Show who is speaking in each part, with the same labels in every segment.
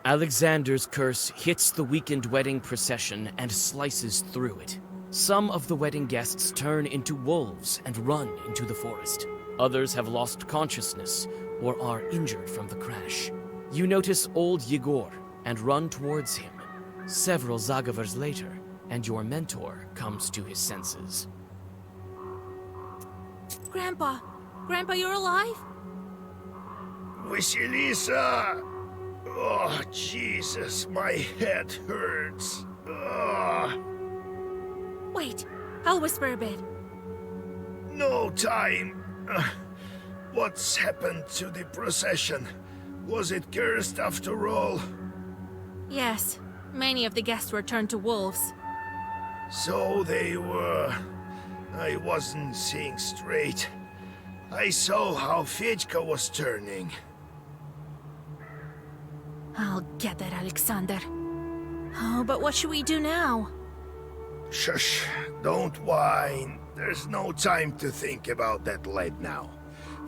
Speaker 1: Alexander's curse hits the weekend wedding procession and slices through it. Some of the wedding guests turn into wolves and run into the forest. Others have lost consciousness or are injured from the crash. You notice old Yegor and run towards him. Several Zagavers later, and your mentor comes to his senses.
Speaker 2: Grandpa! Grandpa, you're alive?
Speaker 3: Vasilisa! Oh, Jesus, my head hurts. Oh.
Speaker 2: Wait, I'll whisper a bit.
Speaker 3: No time. What's happened to the procession? Was it cursed after all?
Speaker 2: Yes, many of the guests were turned to wolves.
Speaker 3: So they were. I wasn't seeing straight. I saw how Fedьka was turning.
Speaker 2: I'll get that, Alexander. Oh, but what should we do now?
Speaker 3: Shush, don't whine. There's no time to think about that lad now.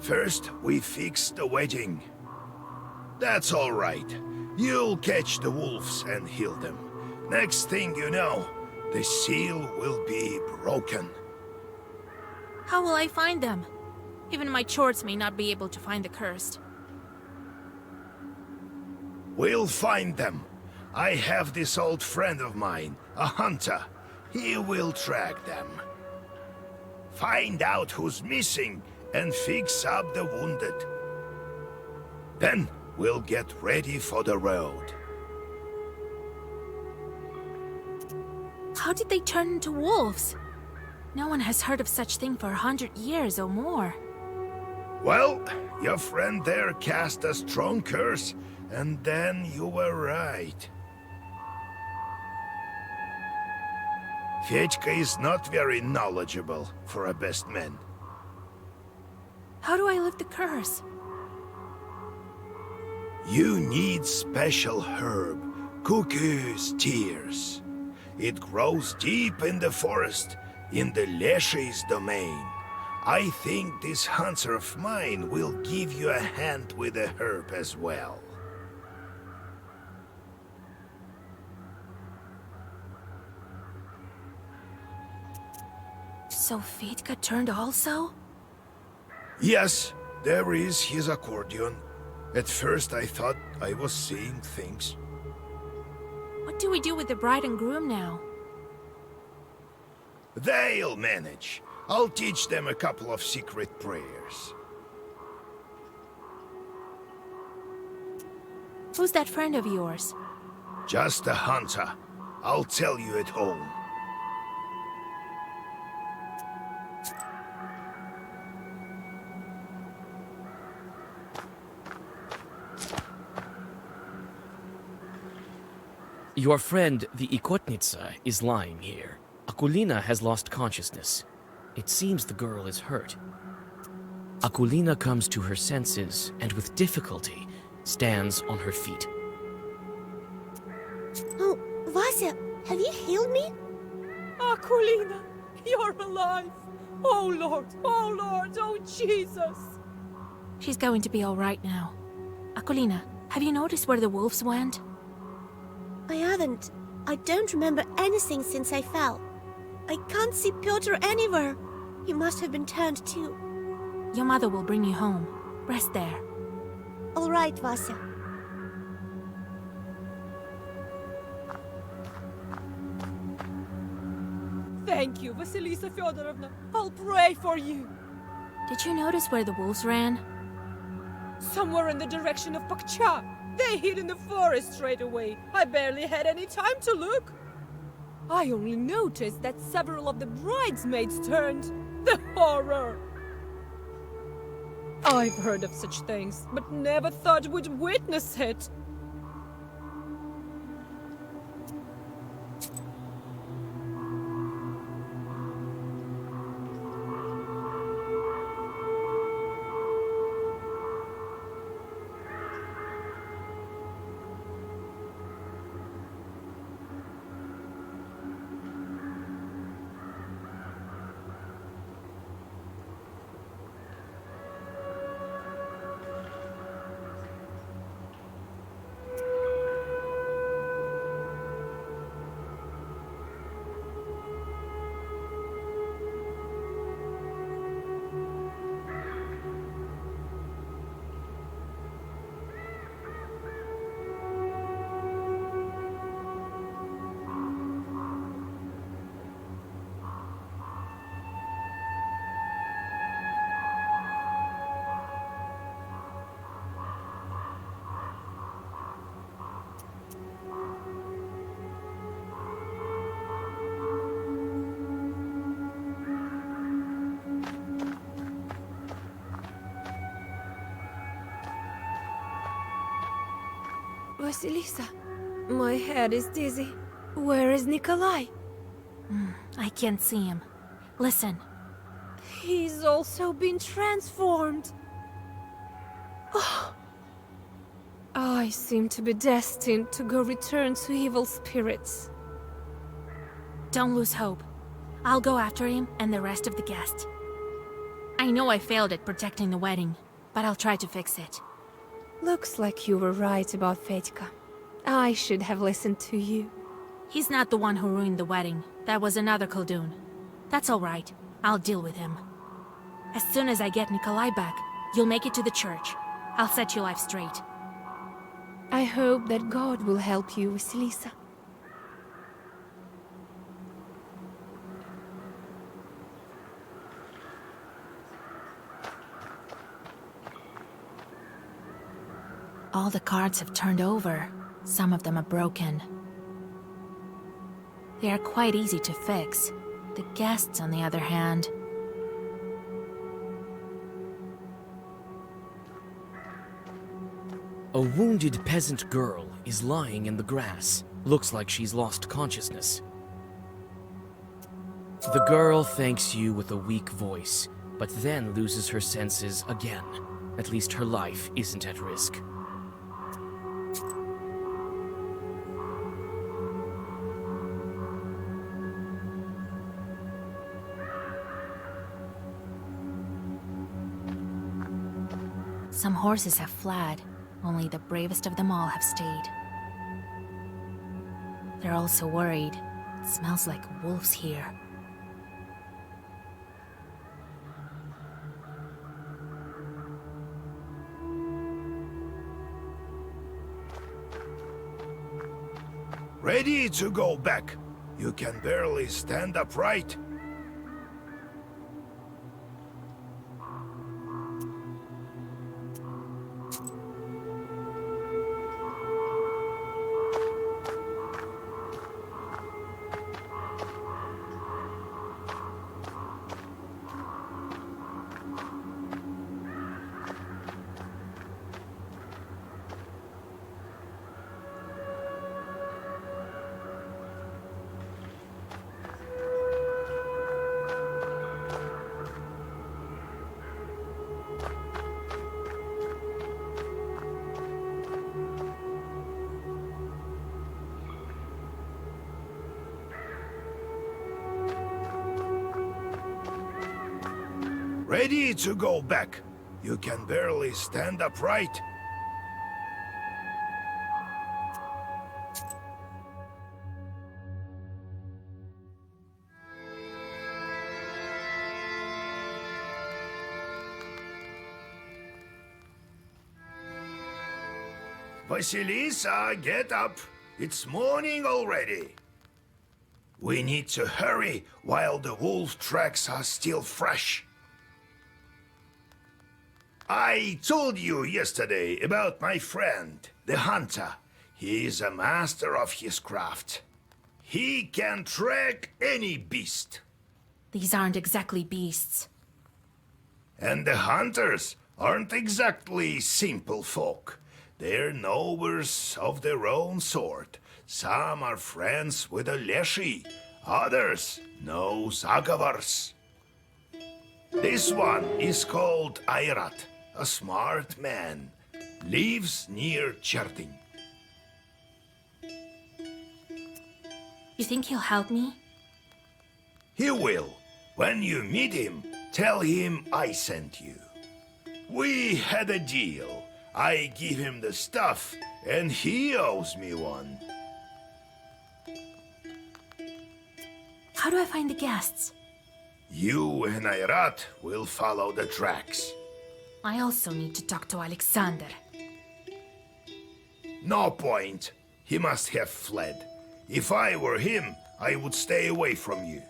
Speaker 3: First, we fix the wedding. That's all right. You'll catch the wolves and heal them. Next thing you know, the seal will be broken.
Speaker 2: How will I find them? Even my chords may not be able to find the cursed.
Speaker 3: We'll find them. I have this old friend of mine, a hunter. He will track them. Find out who's missing and fix up the wounded. Then we'll get ready for the road.
Speaker 2: How did they turn into wolves? No one has heard of such thing for 100 years or more.
Speaker 3: Well, your friend there cast a strong curse, and then you were right. Fedьka is not very knowledgeable for a best man.
Speaker 2: How do I lift the curse?
Speaker 3: You need special herb, cuckoo's tears. It grows deep in the forest, in the Leshy's domain. I think this hunter of mine will give you a hand with the herb as well.
Speaker 2: So Fedьka turned also?
Speaker 3: Yes, there is his accordion. At first I thought I was seeing things.
Speaker 2: What do we do with the bride and groom now?
Speaker 3: They'll manage. I'll teach them a couple of secret prayers.
Speaker 2: Who's that friend of yours?
Speaker 3: Just a hunter. I'll tell you at home.
Speaker 1: Your friend, the Ikotnitsa, is lying here. Akulina has lost consciousness. It seems the girl is hurt. Akulina comes to her senses and with difficulty stands on her feet.
Speaker 4: Oh, Vasya, have you healed me?
Speaker 5: Akulina, you're alive! Oh Lord, oh Jesus!
Speaker 2: She's going to be all right now. Akulina, have you noticed where the wolves went?
Speaker 4: I haven't. I don't remember anything since I fell. I can't see Pyotr anywhere. He must have been turned too.
Speaker 2: Your mother will bring you home. Rest there.
Speaker 4: All right, Vasya.
Speaker 5: Thank you, Vasilisa Fyodorovna. I'll pray for you.
Speaker 2: Did you notice where the wolves ran?
Speaker 5: Somewhere in the direction of Pakcha. They hid in the forest straight away. I barely had any time to look. I only noticed that several of the bridesmaids turned. The horror! I've heard of such things, but never thought we'd witness it. Vasilisa, my head is dizzy. Where is Nikolai?
Speaker 2: I can't see him. Listen.
Speaker 5: He's also been transformed. Oh. I seem to be destined to go return to evil spirits.
Speaker 2: Don't lose hope. I'll go after him and the rest of the guests. I know I failed at protecting the wedding, but I'll try to fix it.
Speaker 5: Looks like you were right about Fedka. I should have listened to you.
Speaker 2: He's not the one who ruined the wedding. That was another Khaldun. That's all right. I'll deal with him. As soon as I get Nikolai back, you'll make it to the church. I'll set your life straight.
Speaker 5: I hope that God will help you, Vasilisa.
Speaker 2: All the cards have turned over. Some of them are broken. They are quite easy to fix. The guests, on the other hand...
Speaker 1: A wounded peasant girl is lying in the grass. Looks like she's lost consciousness. The girl thanks you with a weak voice, but then loses her senses again. At least her life isn't at risk.
Speaker 2: Some horses have fled. Only the bravest of them all have stayed. They're also worried. It smells like wolves here.
Speaker 3: Ready to go back. You can barely stand upright. Ready to go back. You can barely stand upright. Vasilisa, get up. It's morning already. We need to hurry while the wolf tracks are still fresh. I told you yesterday about my friend, the hunter. He is a master of his craft. He can track any beast.
Speaker 2: These aren't exactly beasts.
Speaker 3: And the hunters aren't exactly simple folk. They're knowers of their own sort. Some are friends with a Leshy, others know Zagavars. This one is called Airat, a smart man. Lives near Cherting.
Speaker 2: You think he'll help me?
Speaker 3: He will. When you meet him, tell him I sent you. We had a deal. I give him the stuff, and he owes me one.
Speaker 2: How do I find the guests?
Speaker 3: You and Airat will follow the tracks.
Speaker 2: I also need to talk to Alexander.
Speaker 3: No point. He must have fled. If I were him, I would stay away from you.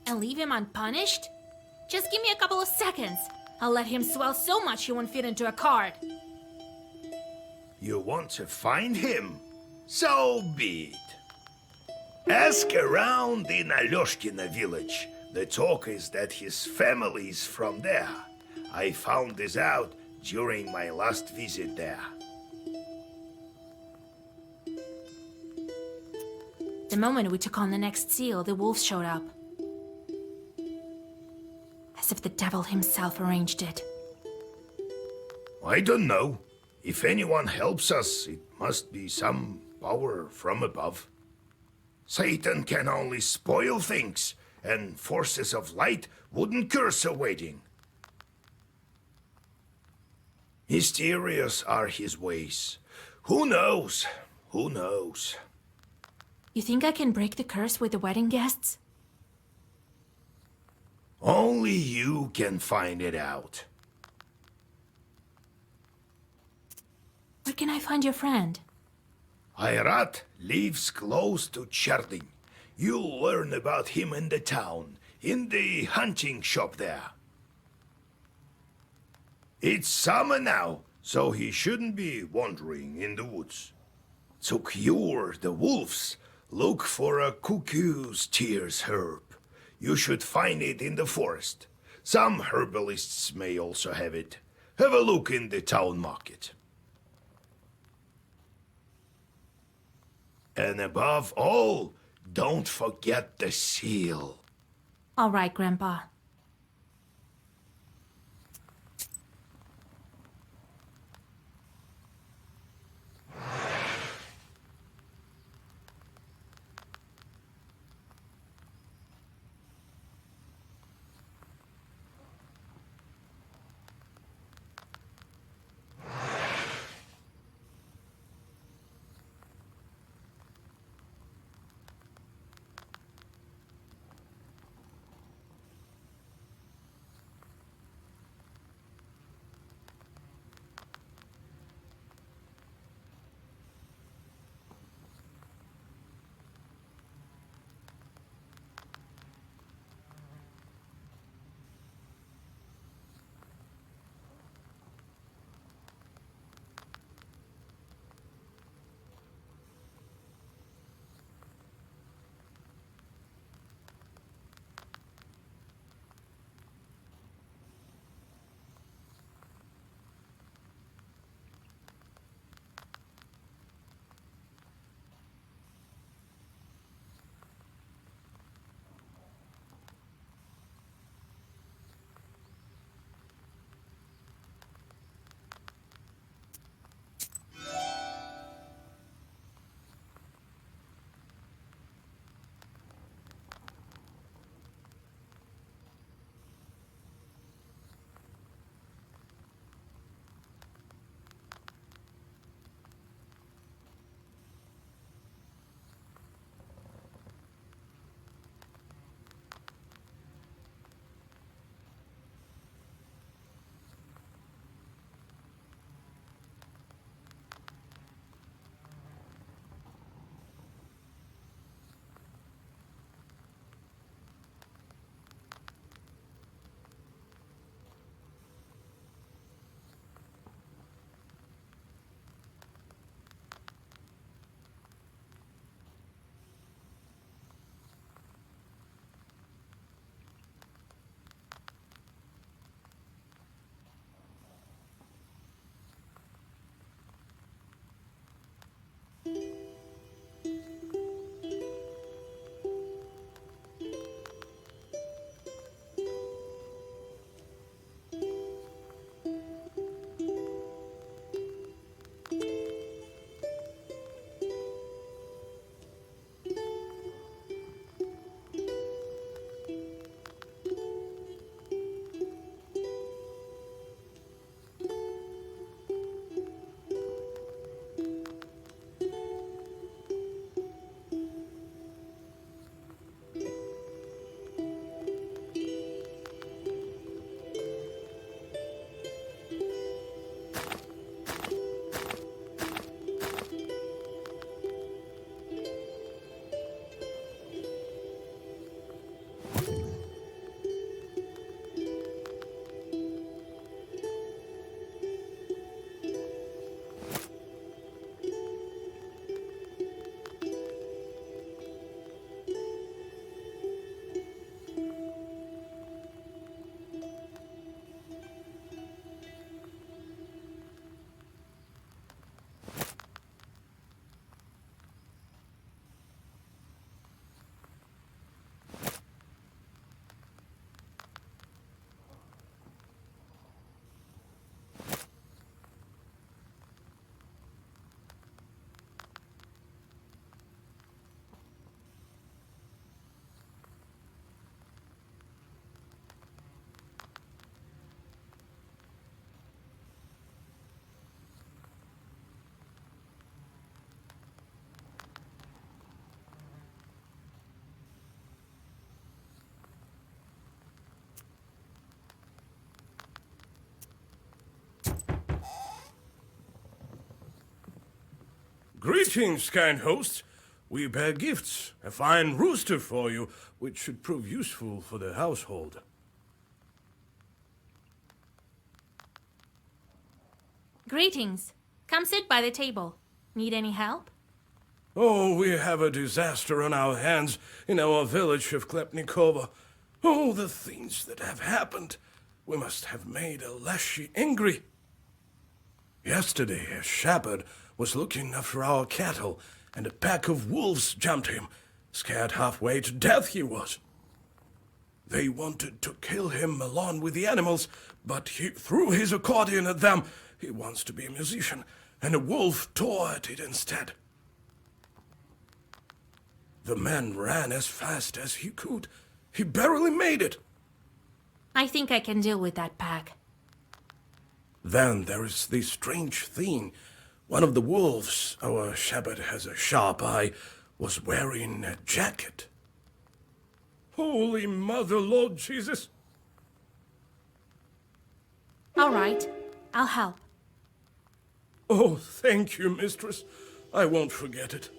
Speaker 2: And leave him unpunished? Just give me a couple of seconds. I'll let him swell so much he won't fit into a card.
Speaker 3: You want to find him? So be it. Ask around in Alyoshkina village. The talk is that his family is from there. I found this out during my last visit there.
Speaker 2: The moment we took on the next seal, the wolves showed up. As if the devil himself arranged it.
Speaker 3: I don't know. If anyone helps us, it must be some power from above. Satan can only spoil things, and forces of light wouldn't curse a wedding. Mysterious are his ways. Who knows? Who knows?
Speaker 2: You think I can break the curse with the wedding guests?
Speaker 3: Only you can find it out.
Speaker 2: Where can I find your friend?
Speaker 3: Ayrat lives close to Cherding. You'll learn about him in the town, in the hunting shop there. It's summer now, so he shouldn't be wandering in the woods. To cure the wolves, look for a cuckoo's tears herb. You should find it in the forest. Some herbalists may also have it. Have a look in the town market. And above all, don't forget the seal.
Speaker 2: All right, Grandpa.
Speaker 6: Greetings, kind host. We bear gifts, a fine rooster for you, which should prove useful for the household.
Speaker 2: Greetings. Come sit by the table. Need any help?
Speaker 6: Oh, we have a disaster on our hands in our village of Klepnikova. Oh, the things that have happened. We must have made a Leshy angry. Yesterday, a shepherd was looking after our cattle, and a pack of wolves jumped him. Scared halfway to death he was. They wanted to kill him along with the animals, but he threw his accordion at them. He wants to be a musician, and a wolf tore at it instead. The man ran as fast as he could. He barely made it.
Speaker 2: I think I can deal with that pack.
Speaker 6: Then there is this strange thing. One of the wolves, our shepherd has a sharp eye, was wearing a jacket. Holy Mother, Lord Jesus!
Speaker 2: All right. I'll help.
Speaker 6: Oh, thank you, mistress. I won't forget it.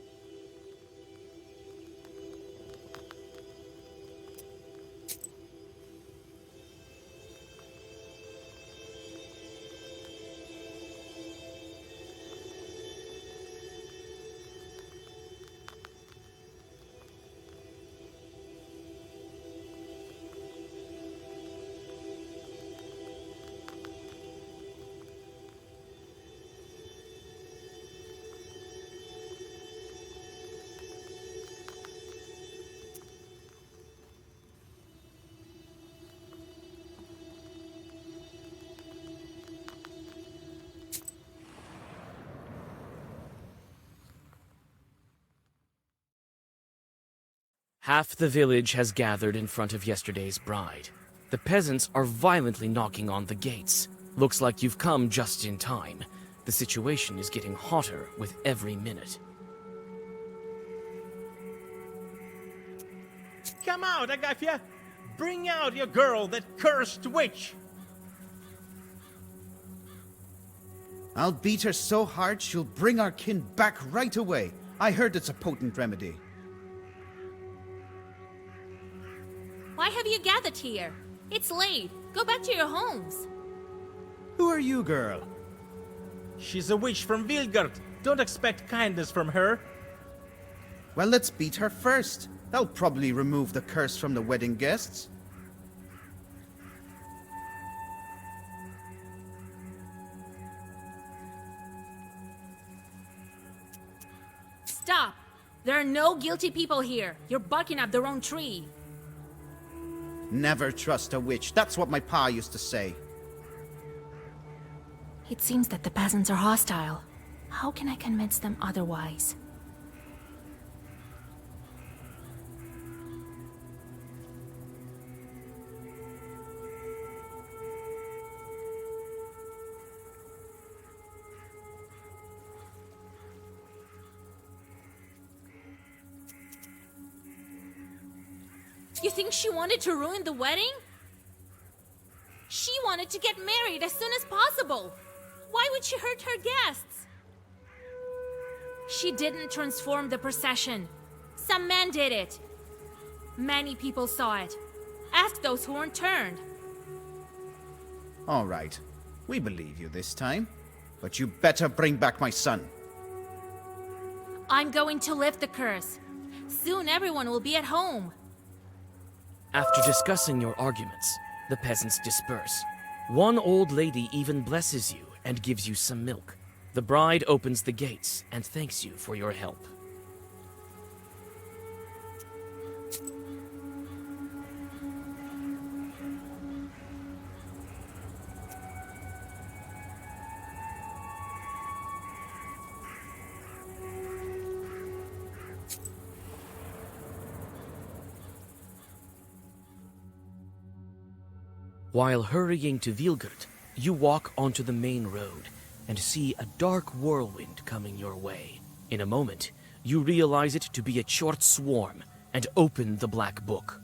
Speaker 1: Half the village has gathered in front of yesterday's bride. The peasants are violently knocking on the gates. Looks like you've come just in time. The situation is getting hotter with every minute.
Speaker 7: Come out, Agafia! Bring out your girl, that cursed witch!
Speaker 8: I'll beat her so hard she'll bring our kin back right away. I heard it's a potent remedy.
Speaker 2: Why have you gathered here? It's late. Go back to your homes.
Speaker 8: Who are you, girl?
Speaker 7: She's a witch from Vilgard. Don't expect kindness from her.
Speaker 8: Well, let's beat her first. That'll probably remove the curse from the wedding guests.
Speaker 2: Stop! There are no guilty people here. You're barking up the wrong tree.
Speaker 8: Never trust a witch. That's what my pa used to say.
Speaker 2: It seems that the peasants are hostile. How can I convince them otherwise? You think she wanted to ruin the wedding? She wanted to get married as soon as possible. Why would she hurt her guests? She didn't transform the procession. Some man did it. Many people saw it. Ask those who weren't turned.
Speaker 8: All right. We believe you this time. But you better bring back my son.
Speaker 2: I'm going to lift the curse. Soon everyone will be at home.
Speaker 1: After discussing your arguments, the peasants disperse. One old lady even blesses you and gives you some milk. The bride opens the gates and thanks you for your help. While hurrying to Vilgard, you walk onto the main road and see a dark whirlwind coming your way. In a moment, you realize it to be a short swarm and open the black book.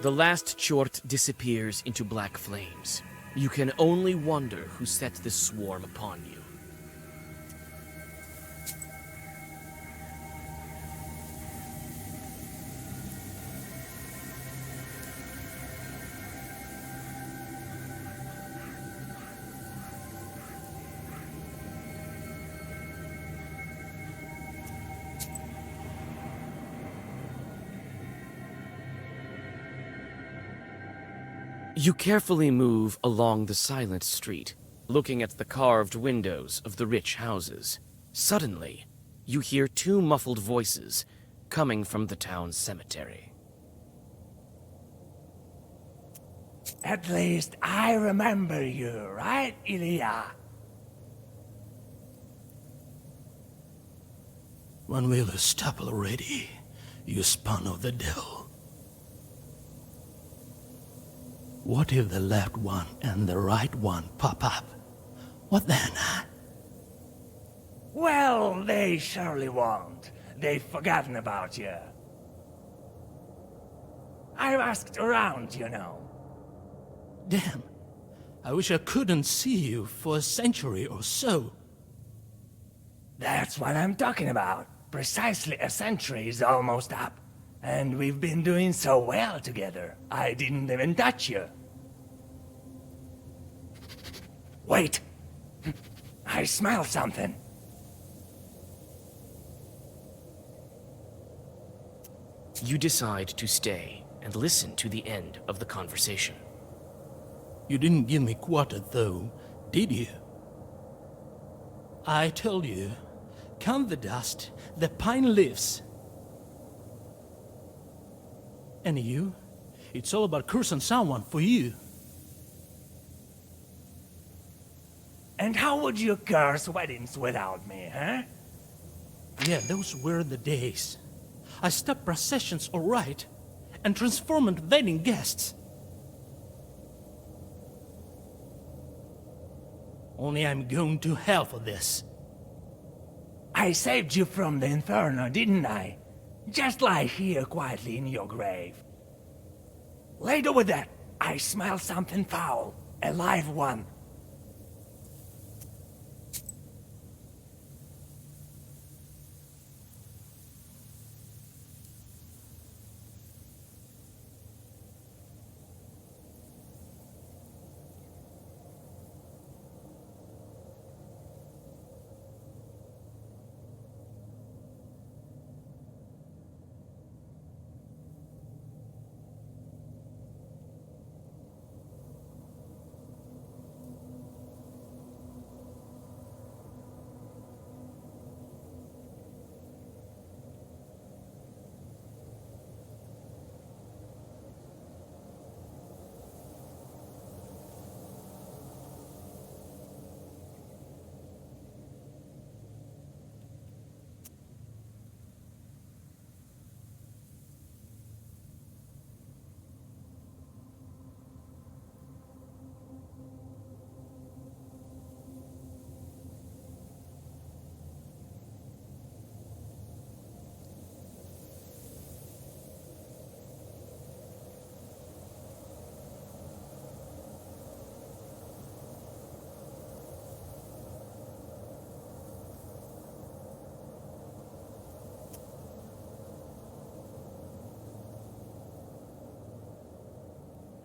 Speaker 1: The last chort disappears into black flames. You can only wonder who set this swarm upon you. You carefully move along the silent street, looking at the carved windows of the rich houses. Suddenly, you hear two muffled voices coming from the town cemetery.
Speaker 9: At least I remember you, right, Ilya?
Speaker 10: When will you stop already, you spawn of the devil? What if the left one and the right one pop up? What then, huh?
Speaker 9: Well, they surely won't. They've forgotten about you. I've asked around, you know.
Speaker 10: Damn. I wish I couldn't see you for a century or so.
Speaker 9: That's what I'm talking about. Precisely a century is almost up. And we've been doing so well together. I didn't even touch you. Wait! I smell something.
Speaker 1: You decide to stay and listen to the end of the conversation.
Speaker 10: You didn't give me quarter, though, did you? I told you, count the dust, the pine leaves. And you? It's all about cursing someone for you.
Speaker 9: And how would you curse weddings without me, huh?
Speaker 10: Yeah, those were the days. I stopped processions, all right, and transformed wedding guests. Only I'm going to hell for this.
Speaker 9: I saved you from the inferno, didn't I? Just lie here quietly in your grave. Later with that, I smell something foul. A live one.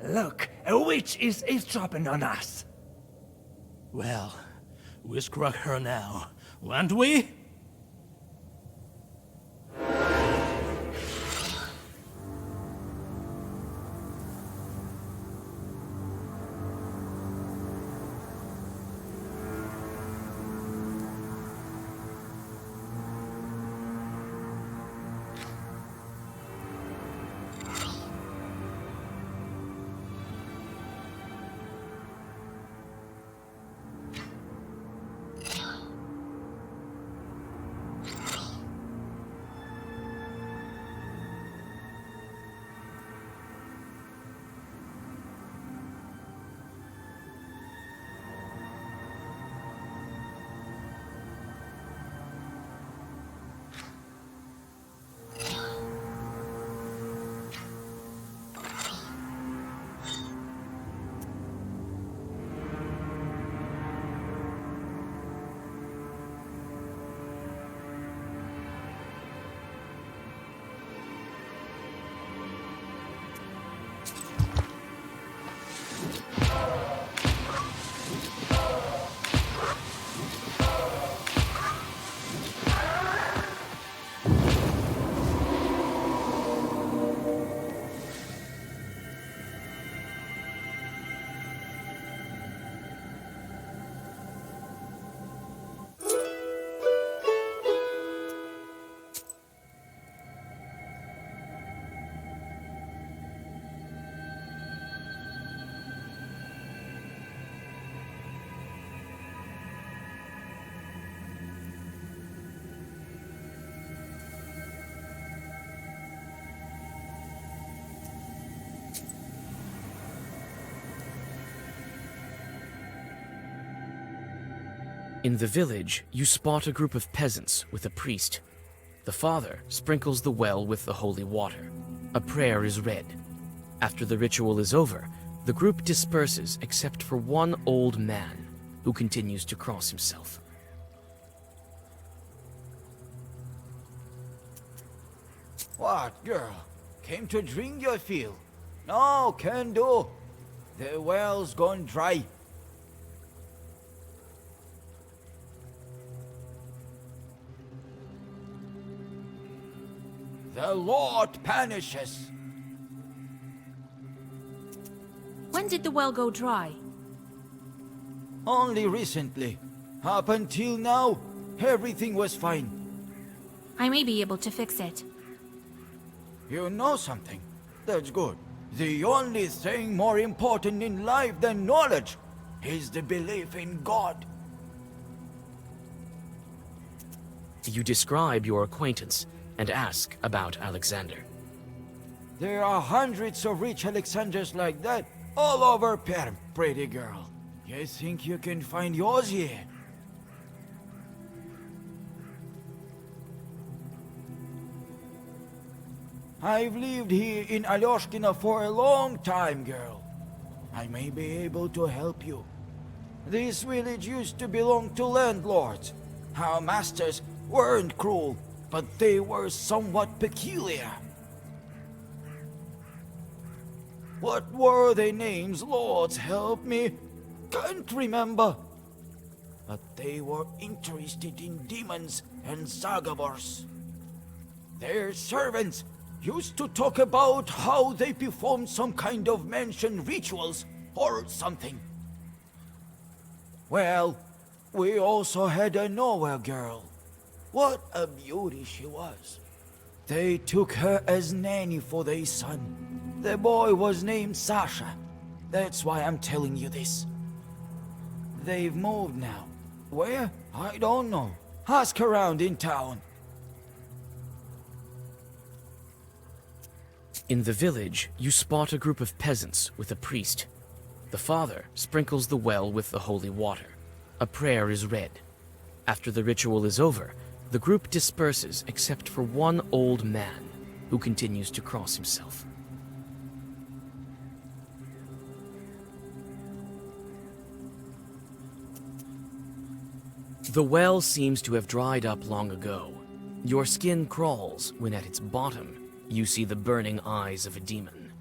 Speaker 9: Look, a witch is eavesdropping on us.
Speaker 10: Well, we struck her now, won't we?
Speaker 1: In the village, you spot a group of peasants with a priest. The father sprinkles the well with the holy water. A prayer is read. After the ritual is over, the group disperses except for one old man who continues to cross himself.
Speaker 11: What, girl? Came to drink your fill? No, can do. The well's gone dry. The Lord punishes.
Speaker 2: When did the well go dry?
Speaker 11: Only recently. Up until now, everything was fine.
Speaker 2: I may be able to fix it.
Speaker 11: You know something? That's good. The only thing more important in life than knowledge is the belief in God.
Speaker 1: You describe your acquaintance and ask about Alexander.
Speaker 11: There are hundreds of rich Alexanders like that all over Perm, pretty girl. You think you can find yours here? I've lived here in Alyoshkina for a long time, girl. I may be able to help you. This village used to belong to landlords. Our masters weren't cruel, but they were somewhat peculiar. What were their names, lords? Help me. Can't remember. But they were interested in demons and Zagabors. Their servants used to talk about how they performed some kind of mansion rituals or something. Well, we also had a nowhere girl. What a beauty she was. They took her as nanny for their son. The boy was named Suche. That's why I'm telling you this. They've moved now. Where? I don't know. Ask around in town.
Speaker 1: In the village, you spot a group of peasants with a priest. The father sprinkles the well with the holy water. A prayer is read. After the ritual is over, the group disperses except for one old man who continues to cross himself. The well seems to have dried up long ago. Your skin crawls when at its bottom you see the burning eyes of a demon.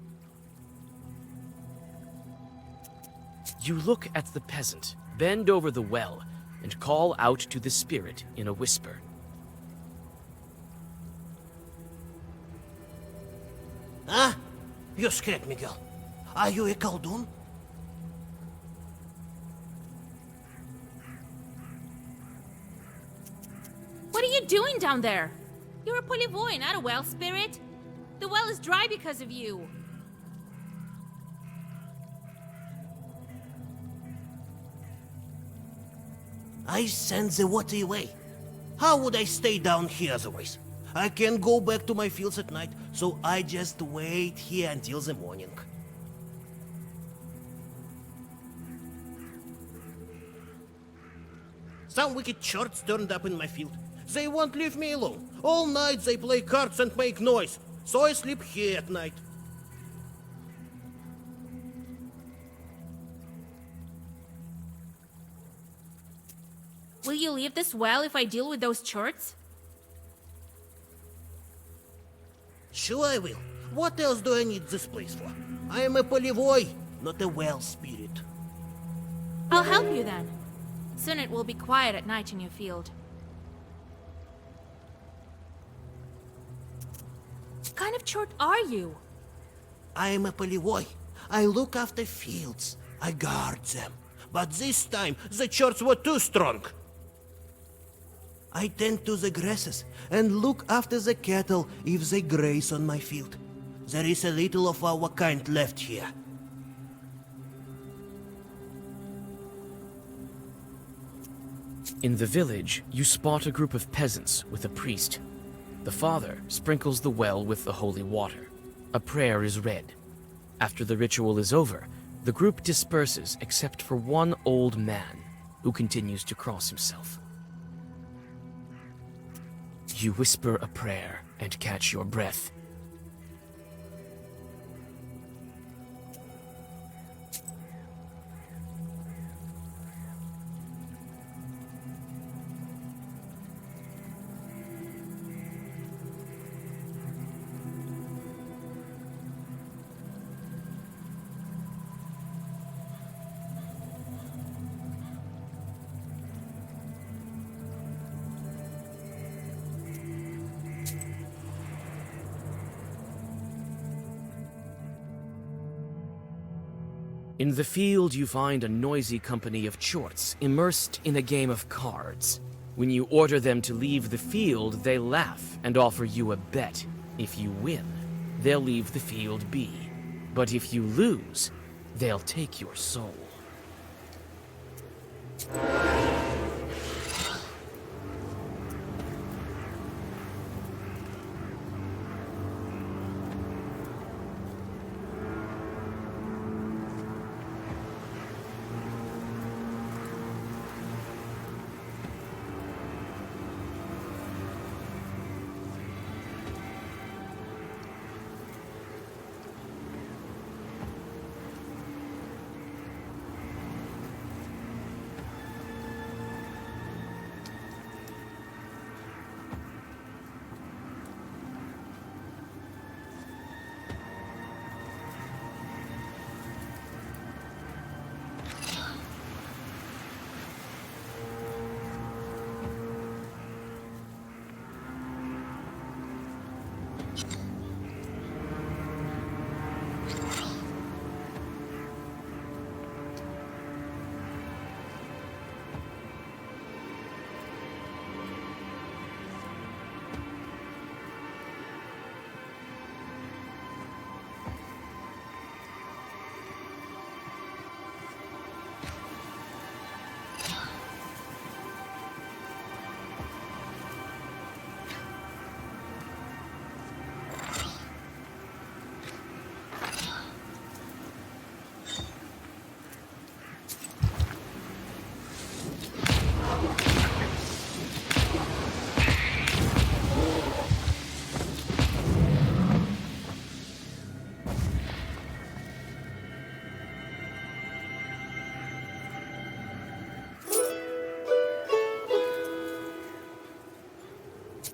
Speaker 1: You look at the peasant, bend over the well, and call out to the spirit in a whisper.
Speaker 10: Ah, you scared me, girl. Are you a Khaldun?
Speaker 2: What are you doing down there? You're a Polivoy, not a well spirit. The well is dry because of you.
Speaker 10: I send the water away. How would I stay down here otherwise? I can't go back to my fields at night, so I just wait here until the morning. Some wicked chorts turned up in my field. They won't leave me alone. All night they play cards and make noise, so I sleep here at night.
Speaker 2: Will you leave this well if I deal with those chorts?
Speaker 10: Sure I will. What else do I need this place for? I am a Polivoy, not a well spirit.
Speaker 2: I'll help you then. Soon it will be quiet at night in your field. What kind of chort are you?
Speaker 10: I am a Polivoy. I look after fields. I guard them. But this time, the chorts were too strong. I tend to the grasses and look after the cattle if they graze on my field. There is a little of our kind left here.
Speaker 1: In the village, you spot a group of peasants with a priest. The father sprinkles the well with the holy water. A prayer is read. After the ritual is over, the group disperses except for one old man who continues to cross himself. You whisper a prayer and catch your breath. In the field, you find a noisy company of chorts immersed in a game of cards. When you order them to leave the field, they laugh and offer you a bet. If you win, they'll leave the field be. But if you lose, they'll take your soul.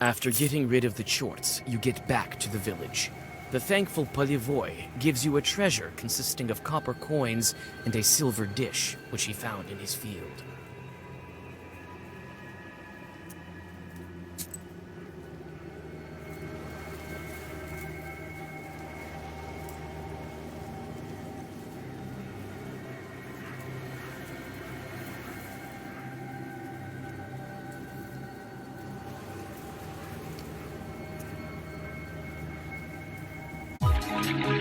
Speaker 1: After getting rid of the chorts, you get back to the village. The thankful Polivoy gives you a treasure consisting of copper coins and a silver dish, which he found in his field.
Speaker 12: Thank you.